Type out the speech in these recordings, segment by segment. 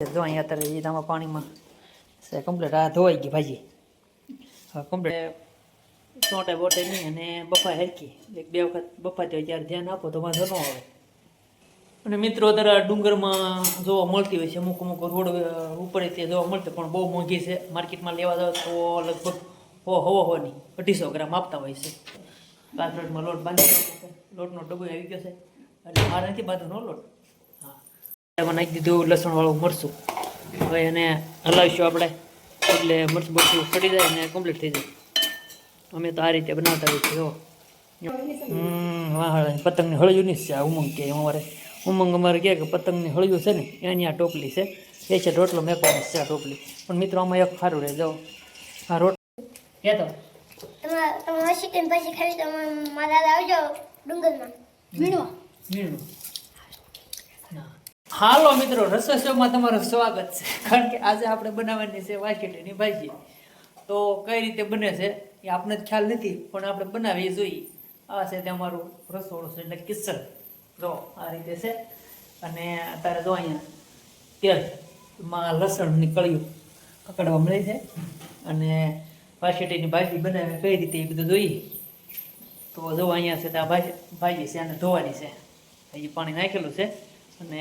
જો અહીંયા અત્યારે એ આમાં પાણીમાં કમ્પ્લીટ આ ધોવાઈ ગઈ ભાજી. હા કમ્પ્લીટ ચોંટે બોટે નહીં અને બફા હેરકી એક બે વખત બફા થયો ત્યારે ધ્યાન આપો તો વાંધો ન આવે. અને મિત્રો અત્યારે ડુંગરમાં જોવા મળતી હોય છે અમુક અમુક રોડ ઉપર તે જોવા મળતી પણ બહુ મોંઘી છે. માર્કેટમાં લેવા જાવ તો લગભગ હોની 250 ગ્રામ આપતા હોય છે. કાથરોડમાં લોટ બાંધી છે, લોટનો ડબ્બો આવી ગયો છે એટલે મારે નથી બાંધવાનો લોટ. હા એમાં નાખી દીધું લસણવાળું મરચું. હવે એને હલાવીશું આપણે એટલે મરચું બરચું સડી જાય અને કમ્પ્લીટ થઈ જાય. અમે તો આ રીતે બનાવતા હોઈએ છીએ. પતંગની હળિયું નહીં છે આ ઉમંગ કે અમારે ઉમંગ અમારે કહે કે પતંગની હળિયું છે ને એની આ ટોપલી છે એ છે રોટલો મેકવાની છે આ ટોપલી. પણ મિત્રો આમાં એક સારું રહે જાઓ આ રોટ કે તો તમે ચિકન પછી ખાવી તો મારા આવજો ડુંગરમાં મીણવા. હાલો મિત્રો રસોઈ શોમાં તમારું સ્વાગત છે. કારણ કે આજે આપણે બનાવવાની છે વાસેટીની ભાજી. તો કઈ રીતે બને છે એ આપણને જ ખ્યાલ નથી પણ આપણે બનાવીએ જોઈએ. આ છે તે અમારું રસોડું છે એટલે કિચન. જો આ રીતે છે અને અત્યારે જો અહીંયા તેલમાં લસણની કળીઓ પકડવા મળે છે અને વાસેટીની ભાજી બનાવે કઈ રીતે એ બધું જોઈએ. તો જો અહીંયા છે ત્યાં ભાજી છે અને ધોવાની છે. હજી પાણી નાખેલું છે અને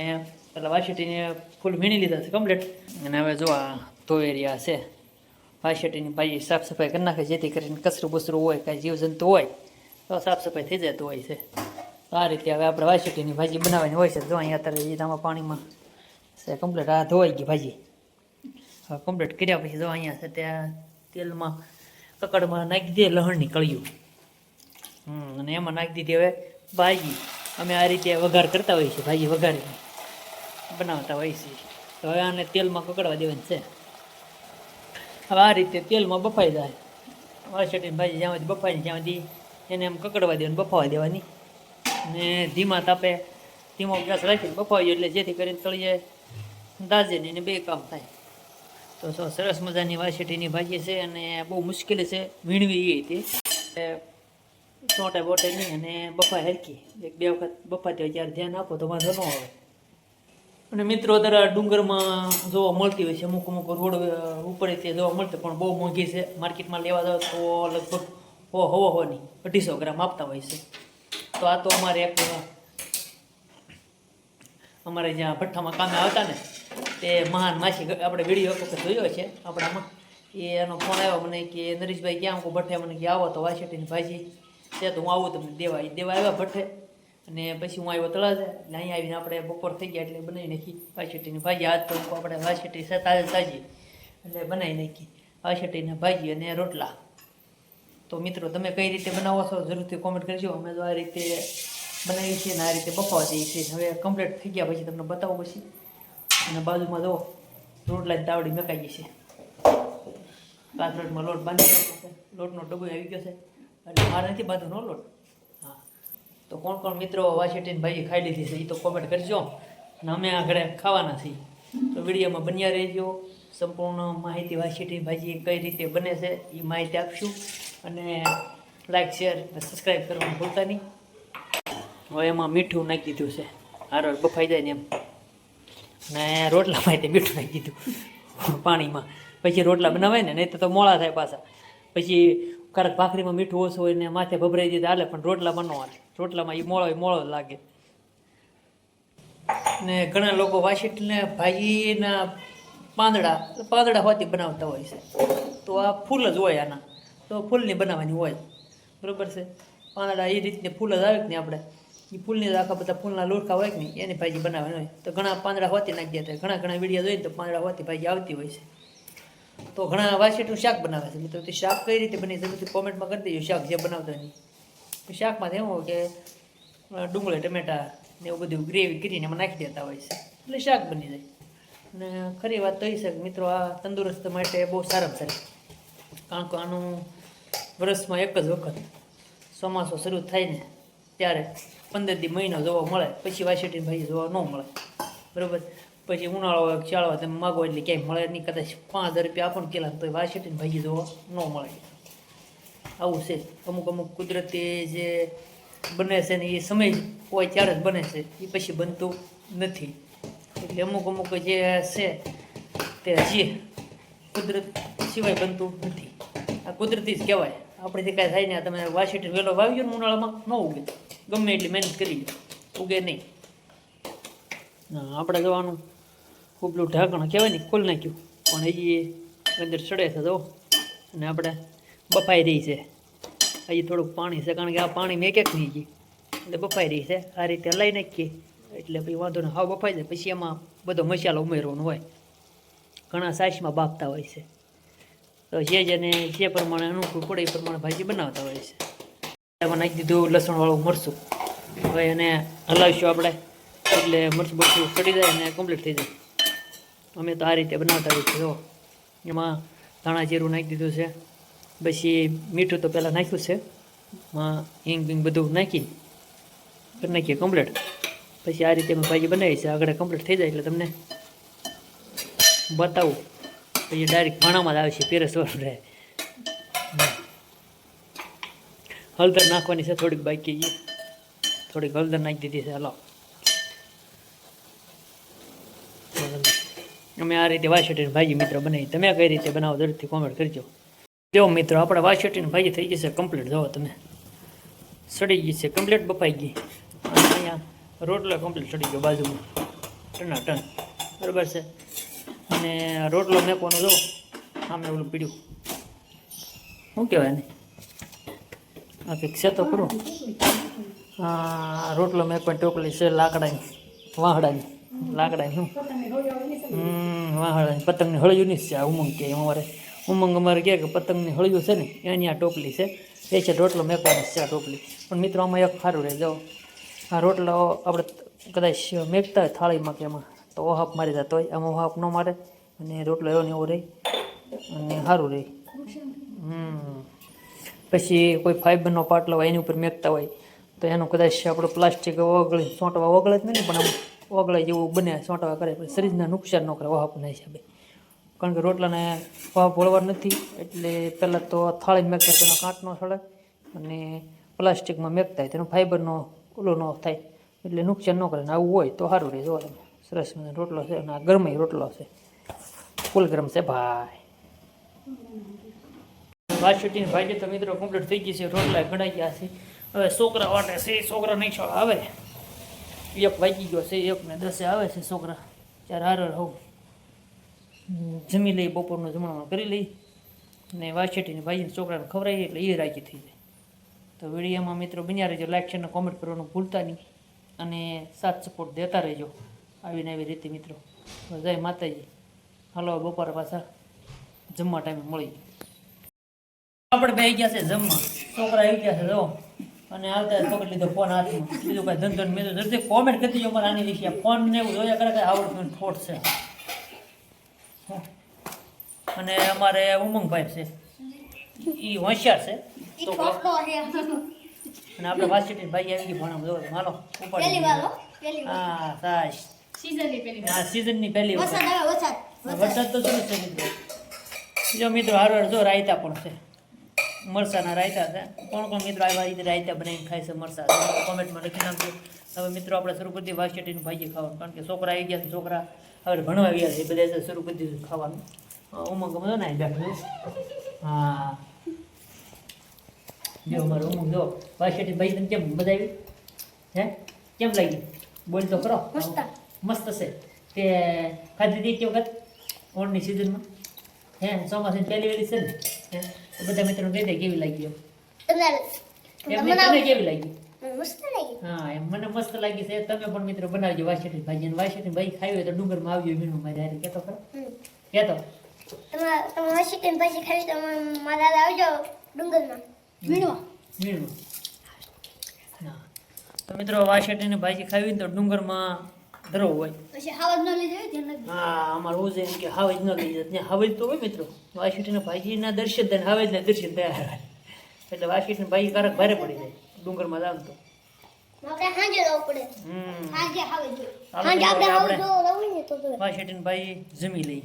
પેલા વાસેટીને ફૂલ વીણી લીધા છે કમ્પ્લીટ. અને હવે જો આ ધોઈ રહ્યા છે. વાસેટીની ભાજી સાફ સફાઈ કરી નાખે જેથી કરીને કચરું બસરું હોય કાંઈ જીવજંતુ હોય તો સાફ સફાઈ થઈ જતું હોય છે. આ રીતે હવે આપણે વાસેટીની ભાજી બનાવવાની હોય છે. જો અહીંયા અત્યારે એ આમાં પાણીમાં છે કમ્પ્લીટ આ ધોવાઈ ગઈ ભાજી. હવે કમ્પ્લીટ કર્યા પછી જો અહીંયા છે ત્યાં તેલમાં કકડમાં નાખી દે લસણની કળીઓ અને એમાં નાખી દીધી હવે ભાજી. અમે આ રીતે વઘાર કરતા હોઈએ છીએ, ભાજી વઘારીને બનાવતા હોઈએ છીએ. તો હવે આને તેલમાં કકડવા દેવાની છે. હવે આ રીતે તેલમાં બફાઈ જાય વાસેટીની ભાજી જ્યાં સુધી બફાય ત્યાં સુધી એને એમ કકડવા દેવાની બફાવા દેવાની અને ધીમા તાપે ધીમો ગેસ રાખીને બફાવી એટલે જેથી કરીને તળીએ દાજે ને એને બે કામ થાય. તો સરસ મજાની વાસેટીની ભાજી છે અને બહુ મુશ્કેલી છે વીણવી તે ચોંટે બોટે નહીં અને બફા હેરકી એક બે વખત બફા થયો ત્યારે ધ્યાન આપો તો વાંધો ન આવે. અને મિત્રો અત્યારે ડુંગરમાં જોવા મળતી હોય છે અમુક અમુક રોડ ઉપર તે જોવા મળતી પણ બહુ મોંઘી છે. માર્કેટમાં લેવા જાવ તો લગભગ હોની 250 ગ્રામ આપતા હોય છે. તો આ તો અમારે જ્યાં ભઠ્ઠામાં કામે આવતા ને તે મહાન માસી આપણે વિડીયો વખત જોયો છે આપણામાં એનો ફોન આવ્યો મને કે નરેશભાઈ ક્યાં હું ભઠ્ઠે મને કે આવો તો વાસેટીની ભાજી છે તો હું આવું તમને દેવા આવ્યા ભઠ્ઠે. અને પછી હું આવ્યો તળાજે એટલે અહીંયા આવીને આપણે બપોર થઈ ગયા એટલે બનાવી નાખી વાસેટીની ભાજી. આજ તો આપણે વાસેટી તાજી એટલે બનાવી નાખી વાસેટીની ભાજી અને રોટલા. તો મિત્રો તમે કઈ રીતે બનાવો છો જરૂરથી કોમેન્ટ કરજો. અમે તો આ રીતે બનાવીએ છીએ અને આ રીતે બફાવા દઈએ છીએ. હવે કમ્પ્લીટ થઈ ગયા પછી તમને બતાવું પછી. અને બાજુમાં જો રોટલાની તાવડી મેકાઈ છે. કાથરોડમાં લોટ બાંધી નાખ્યો છે, લોટનો ડબ્બો આવી ગયો છે એટલે મારે નથી બાંધવાનો લોટ. હા તો કોણ કોણ મિત્રો વાસેટીની ભાજી ખાઈ લીધી છે એ તો કોમેન્ટ કરજો. અને અમે આગળ ખાવાના છીએ તો વિડીયોમાં બન્યા રહેજો. સંપૂર્ણ માહિતી વાસેટીની ભાજી કઈ રીતે બને છે એ માહિતી આપશું. અને લાઈક શેર અને સબસ્ક્રાઈબ કરવાનું ભૂલતા નહીં. હવે એમાં મીઠું નાખી દીધું છે હારો બફાઈ જાય ને એમ. અને રોટલામાં તે મીઠું નાખી દીધું પાણીમાં. પછી રોટલા બનાવાય ને નહીં તો મોળા થાય પાછા. પછી ક્યારેક ભાખરીમાં મીઠું ઓછું હોય ને માથે ભભરાઈ દીધું હાલે પણ રોટલામાં ન હાલે. રોટલામાં એ મોળો લાગે. ને ઘણા લોકો વાસેટીને ભાજીના પાંદડા હોતી બનાવતા હોય છે. તો આ ફૂલ જ હોય આના તો ફૂલની બનાવવાની હોય બરાબર છે. પાંદડા એ રીતને ફૂલ જ આવે કે નહીં આપણે એ ફૂલની આખા બધા ફૂલના લોટકા હોય કે નહીં એની ભાજી બનાવવાની હોય. તો ઘણા પાંદડા હોતી નાખી દેતા ઘણા વિડીયો જોઈએ તો પાંદડા હોતી ભાજી આવતી હોય છે. તો ઘણા વાસેટીનું શાક બનાવે છે મિત્રો. તે શાક કઈ રીતે બની જરૂરથી કોમેન્ટમાં કરી દેજો. શાક જે બનાવતા નહીં તો શાકમાં એવું હોય કે ડુંગળી ટમેટા ને એવું બધું ગ્રેવી કરીને એમાં નાખી દેતા હોય છે એટલે શાક બની જાય. અને ખરી વાત તો એ છે કે મિત્રો આ તંદુરસ્ત માટે બહુ સારામાં સારી. કારણ કે આનું વર્ષમાં એક જ વખત ચોમાસો શરૂ થાય ને ત્યારે 15 મહિનો જોવા મળે. પછી વાસેટીની ભાજી જોવા ન મળે બરાબર. પછી ઉનાળો હોય ચાળો તમે માગો એટલે ક્યાંય મળે નહીં. કદાચ 5000 રૂપિયા આપો ને કિલા તો વાસેટીની ભાજી જોવા ન મળે. આવું છે અમુક કુદરતી જે બને છે ને એ સમય હોય ત્યારે જ બને છે એ પછી બનતું નથી. એટલે અમુક અમુક જે છે તે હજી કુદરત સિવાય બનતું નથી. આ કુદરતી જ કહેવાય. આપણે જે કાંઈ થાય ને તમે વાસીટી વહેલો વાવી ને ઉનાળામાં ન ઉગે, ગમે એટલી મહેનત કરી લો ઉગે નહીં. આપણે જવાનું ઉપલું ઢાંકણ કહેવાય ને ખોલી નાખ્યું, પણ હજી અંદર ચડે છે જો, અને આપણે બફાઈ રહી છે. હજી થોડુંક પાણી છે, કારણ કે આ પાણી મેં ક્યાંક નહીં ગઈ એટલે બફાઈ રહી છે. આ રીતે હલાવી નાખીએ એટલે પછી વાંધો ને હાવ બફાઈ જાય. પછી એમાં બધો મસાલો ઉમેરવાનો હોય. ઘણા સાઈસમાં બાફતા હોય છે, તો જેને જે પ્રમાણે અનુકૂળ પડે એ પ્રમાણે ભાજી બનાવતા હોય છે. એમાં નાખી દીધું લસણવાળું મરચું. હવે એને હલાવીશું આપણે એટલે મરચું બરચું ચડી જાય અને કમ્પ્લીટ થઈ જાય. અમે તો આ રીતે બનાવતા હોઈએ છીએ. જો એમાં ધાણા જીરું નાખી દીધું છે, પછી મીઠું તો પહેલાં નાખ્યું છે, એમાં હિંગ બીંગ બધું નાખી કરી નાખીએ કમ્પ્લીટ. પછી આ રીતે અમે ભાજી બનાવી છે. આગળ કમ્પ્લીટ થઈ જાય એટલે તમને બતાવું. પછી ડાયરેક્ટ ભાણામાં જ આવે છે પીરસવાનું રહે. હળદર નાખવાની છે થોડીક બાકી, થોડીક હળદર નાખી દીધી છે. હલો, અમે આ રીતે વાસેટીની ભાજી મિત્રો બનાવી. તમે કઈ રીતે બનાવો જરૂરથી કોમેન્ટ કરજો. જો મિત્રો આપણે વાસેટીની ભાજી થઈ જશે કમ્પ્લીટ. જુઓ તમે, સડી ગઈ છે કમ્પ્લીટ, બફાઈ ગઈ. અને અહીંયા રોટલો કમ્પ્લીટ સડી ગયો બાજુમાં ટના ટન, બરાબર છે. અને રોટલો મેકવાનો જો આમે ઓલું પીડ્યું શું કહેવાય ને, આ કંઈક છે તો ખરું. રોટલો મેકવાની ટોપલી છે લાકડાની, વાહડાની, લાકડાની શું વાહડાની પતંગની હળિયું નહીં છે. આ ઉમંગ કે અમારે ઉમંગ અમારે કહે કે પતંગની હળિયું છે ને એની આ ટોપલી છે. એ છે રોટલો મેકવાની છે આ ટોપલી. પણ મિત્રો આમાં એક સારું રહે, જાઓ આ રોટલો આપણે કદાચ મેકતા હોય થાળીમાં કે એમાં તો ઓહાપ મારી જતો હોય, આમાં ઓહાપ ન મારે અને રોટલો એવો ને એવો રહે અને સારું રહે. પછી કોઈ ફાઈબરનો પાટલો હોય એની ઉપર મેકતા હોય તો એનું કદાચ આપણે પ્લાસ્ટિક ઓગળી સોંટવા ઓગળે જ નહીં, પણ આમ ઓગળે જેવું બને સોંટવા કરે, પછી શરીરને નુકસાન ન કરે ઓહાપના હિસાબે. કારણ કે રોટલાને ઓહાપ વળવા નથી એટલે પહેલાં તો થાળી મેકતા તેનો કાંટ ન સળે અને પ્લાસ્ટિકમાં મેકતા હોય તેનો ફાઈબરનો ઓલો ન થાય એટલે નુકસાન ન કરે. ને આવું હોય તો સારું રહે. જોવા તમે સરસ મજાનો રોટલો છે અને આ ગરમાઈ રોટલો છે, ફૂલ ગરમ છે ભાઈ. વાસેટીની ભાજી તો મિત્રો કમ્પ્લીટ થઈ ગઈ છે. રોટલા ઘડાઈ ગયા છે. હવે છોકરા વાટે છે, છોકરા નહીં છો આવે, 1 વાગી ગયો છે, 1:10 આવે છે છોકરા. ત્યારે હાર હોઉં જમી લઈ, બપોરનું જમવાનું કરી લઈ અને વાસેટીની ભાજીને છોકરાને ખવડાવી એટલે એ રાજી થઈ જાય. તો વિડીયોમાં મિત્રો બન્યા રહેજો, લાઈક શેર અને કોમેન્ટ કરવાનું ભૂલતા નહીં અને સાથ સપોર્ટ દેતા રહેજો આવીને આવી રીતે મિત્રો. જય માતાજી. હાલો બપોરે પાછા જમવા ટાઈમે મળી. આપણે બે ગયા છે જમવા, છોકરા આવી ગયા છે જો, અને આવતા પકડી લીધો ફોન હાથમાં. બીજું કાંઈ ધંધો મેં તો જલ્દી કોમેન્ટ કરી દીધો અમારે આની વિશે. ફોન ને એવું જોયા કરે કાંઈ આવડતું ફોટ છે. અને અમારે ઉમંગભાઈ છે એ હોશિયાર છે અને આપણે વાસેટીની ભાઈ આવી ગઈ ભણાવ જો હાલો ઉપાડી. હા સાસ સિઝનની પહેલી વરસાદ તો શરૂ છે મિત્રો. જો મિત્રો હારો જો રાયતા પણ છે, મરચાના રાયતા છે. કોણ મિત્રો આવ્યા રીતે રાયતા બનાવીને ખાય છે મરચા, કોમેન્ટમાં લખી નાખજો. હવે મિત્રો આપણે શરૂ કરી દઈએ વાસેટીની ભાજી ખાવાનું, કારણ કે છોકરા આવી ગયા છે, છોકરા હવે ભણવા ગયા છે, બધા શરૂ કરી દીધું ખાવાનું. ઉમંગ ગમે ને બેઠું. હા જો અમારે ઉમંગ જો વાસેટી ભાઈ તને કેમ મજા આવી હે, કેમ લાગી બોલ તો કરો. મસ્ત છે તે ખાધી હતી કે વખત ઓણની સિઝનમાં હે, ચોમાસાની પહેલી વેલી છે ને હે, તો બધા મિત્રો કહી દે કેવી લાગી એમ તને કેવી લાગી. હા એમ મને મસ્ત લાગી છે. તમે પણ મિત્રો બનાવજો વાસેટી ભાજી. વાસેટી ભાઈ ખાવી હોય તો ડુંગરમાં આવજો મીનું મારી હારે. કેતો ખરો કેતો તમે વાસેટીની ભાજી ખાવી તો મારા દાદા આવજો ડુંગરમાં મીણવા. હા તો મિત્રો વાસેટીની ભાજી ખાવી ને તો ડુંગરમાં ધરો હોય. પછી હાવજ ન લઈ જાય ધ્યાન. હા અમારે હું છે એમ કે હાવજ ન લઈ જાય. ત્યાં હાવજ તો હોય મિત્રો. વાસેટીની ભાજીના દર્શન થાય, હાવજના દર્શન થયા એટલે વાસેટીની ભાજી કારક ભારે પડી જાય ડુંગરમાં જાવ તો. આપણે હાંજે જવું પડે. હાંજે હાવજ જોઈએ. હાંજે આપણે હાવજ જો લવું ને તો વાસેટીની ભાજી જમી લઈ.